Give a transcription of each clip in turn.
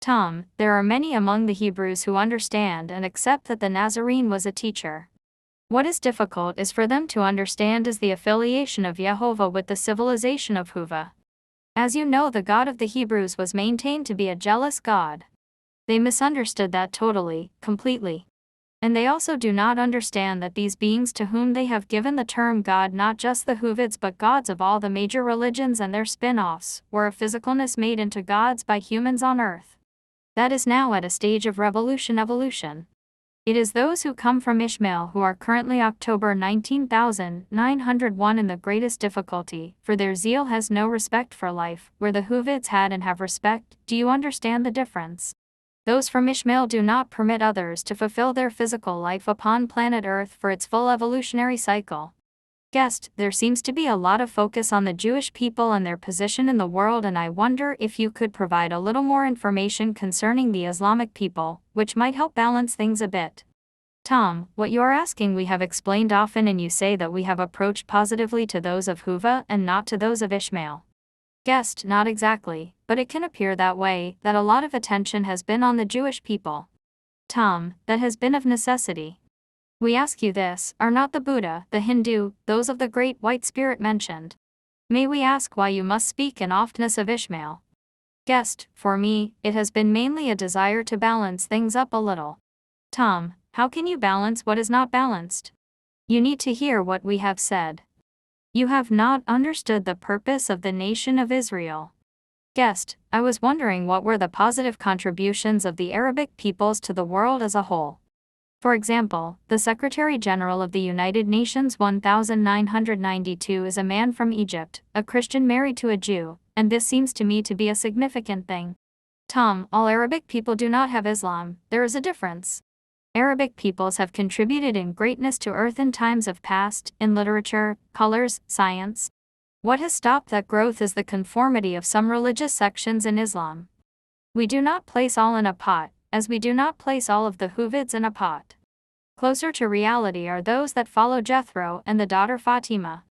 Tom, there are many among the Hebrews who understand and accept that the Nazarene was a teacher. What is difficult is for them to understand is the affiliation of Jehovah with the civilization of Hoovid. As you know, the God of the Hebrews was maintained to be a jealous God. They misunderstood that totally, completely. And they also do not understand that these beings to whom they have given the term God, not just the Hoovids but gods of all the major religions and their spin-offs, were a physicalness made into gods by humans on earth. That is now at a stage of evolution. It is those who come from Ishmael who are currently October 19,901 in the greatest difficulty, for their zeal has no respect for life, where the Hoovids had and have respect. Do you understand the difference? Those from Ishmael do not permit others to fulfill their physical life upon planet Earth for its full evolutionary cycle. Guest, there seems to be a lot of focus on the Jewish people and their position in the world, and I wonder if you could provide a little more information concerning the Islamic people, which might help balance things a bit. Tom, what you are asking we have explained often, and you say that we have approached positively to those of Hoovid and not to those of Ishmael. Guest, not exactly, but it can appear that way, that a lot of attention has been on the Jewish people. Tom, that has been of necessity. We ask you this, are not the Buddha, the Hindu, those of the great white spirit mentioned? May we ask why you must speak in oftness of Ishmael? Guest, for me, it has been mainly a desire to balance things up a little. Tom, how can you balance what is not balanced? You need to hear what we have said. You have not understood the purpose of the nation of Israel. Guest, I was wondering what were the positive contributions of the Arabic peoples to the world as a whole. For example, the Secretary General of the United Nations 1992 is a man from Egypt, a Christian married to a Jew, and this seems to me to be a significant thing. Tom, all Arabic people do not have Islam, there is a difference. Arabic peoples have contributed in greatness to earth in times of past, in literature, colors, science. What has stopped that growth is the conformity of some religious sections in Islam. We do not place all in a pot, as we do not place all of the Hoovids in a pot. Closer to reality are those that follow Jethro and the daughter Fatima.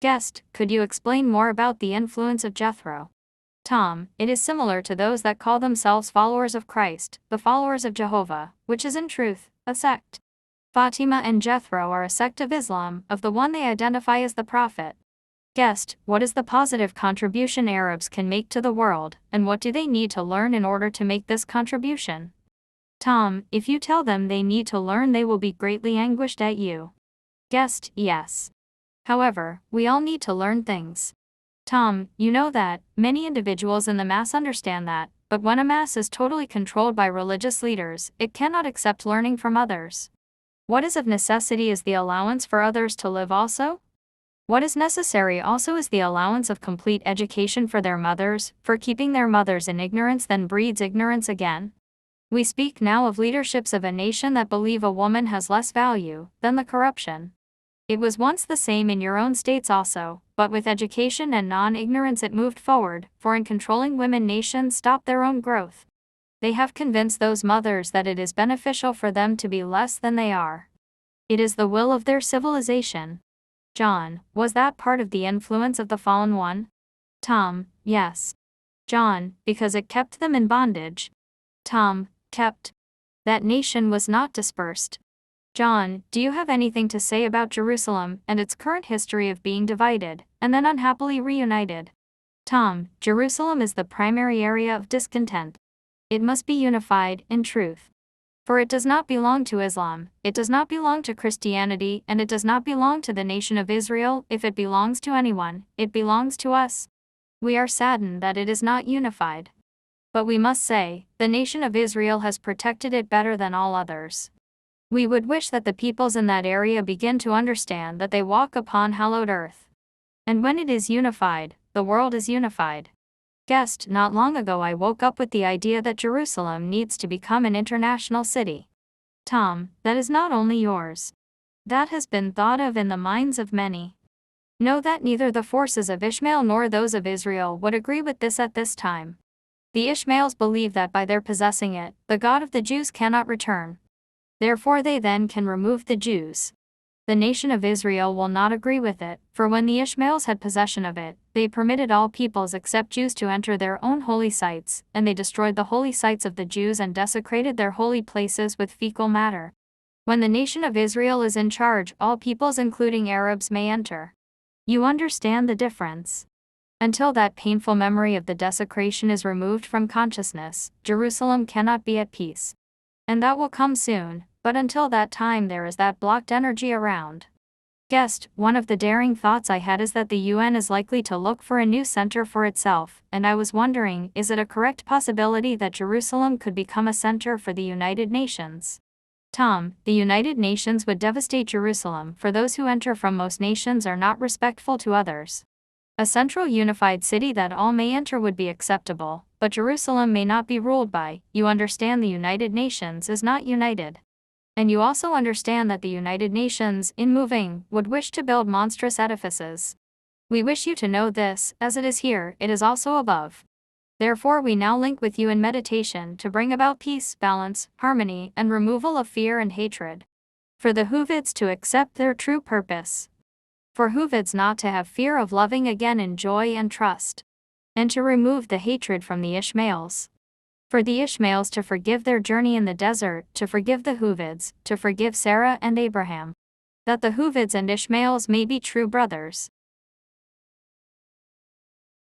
Guest, could you explain more about the influence of Jethro? Tom, it is similar to those that call themselves followers of Christ, the followers of Jehovah, which is in truth, a sect. Fatima and Jethro are a sect of Islam, of the one they identify as the Prophet. Guest, what is the positive contribution Arabs can make to the world, and what do they need to learn in order to make this contribution? Tom, if you tell them they need to learn, they will be greatly anguished at you. Guest, yes. However, we all need to learn things. Tom, you know that, many individuals in the mass understand that, but when a mass is totally controlled by religious leaders, it cannot accept learning from others. What is of necessity is the allowance for others to live also? What is necessary also is the allowance of complete education for their mothers, for keeping their mothers in ignorance then breeds ignorance again. We speak now of leaderships of a nation that believe a woman has less value than the corruption. It was once the same in your own states also, but with education and non-ignorance it moved forward, for in controlling women nations stop their own growth. They have convinced those mothers that it is beneficial for them to be less than they are. It is the will of their civilization. John, was that part of the influence of the fallen one? Tom, yes. John, because it kept them in bondage. Tom, kept. That nation was not dispersed. John, do you have anything to say about Jerusalem and its current history of being divided, and then unhappily reunited? Tom, Jerusalem is the primary area of discontent. It must be unified, in truth. For it does not belong to Islam, it does not belong to Christianity, and it does not belong to the nation of Israel. If it belongs to anyone, it belongs to us. We are saddened that it is not unified. But we must say, the nation of Israel has protected it better than all others. We would wish that the peoples in that area begin to understand that they walk upon hallowed earth. And when it is unified, the world is unified. Guest, not long ago I woke up with the idea that Jerusalem needs to become an international city. Tom, that is not only yours. That has been thought of in the minds of many. Know that neither the forces of Ishmael nor those of Israel would agree with this at this time. The Ishmaels believe that by their possessing it, the God of the Jews cannot return. Therefore they then can remove the Jews. The nation of Israel will not agree with it, for when the Ishmaels had possession of it, they permitted all peoples except Jews to enter their own holy sites, and they destroyed the holy sites of the Jews and desecrated their holy places with fecal matter. When the nation of Israel is in charge, all peoples including Arabs may enter. You understand the difference? Until that painful memory of the desecration is removed from consciousness, Jerusalem cannot be at peace. And that will come soon, but until that time there is that blocked energy around. Guest, one of the daring thoughts I had is that the UN is likely to look for a new center for itself, and I was wondering, is it a correct possibility that Jerusalem could become a center for the United Nations? Tom, the United Nations would devastate Jerusalem, for those who enter from most nations are not respectful to others. A central unified city that all may enter would be acceptable, but Jerusalem may not be ruled by. You understand the United Nations is not united. And you also understand that the United Nations, in moving, would wish to build monstrous edifices. We wish you to know this, as it is here, it is also above. Therefore we now link with you in meditation to bring about peace, balance, harmony, and removal of fear and hatred. For the Hoovids to accept their true purpose. For Hoovids not to have fear of loving again in joy and trust. And to remove the hatred from the Ishmaels. For the Ishmaels to forgive their journey in the desert, to forgive the Hoovids, to forgive Sarah and Abraham. That the Hoovids and Ishmaels may be true brothers.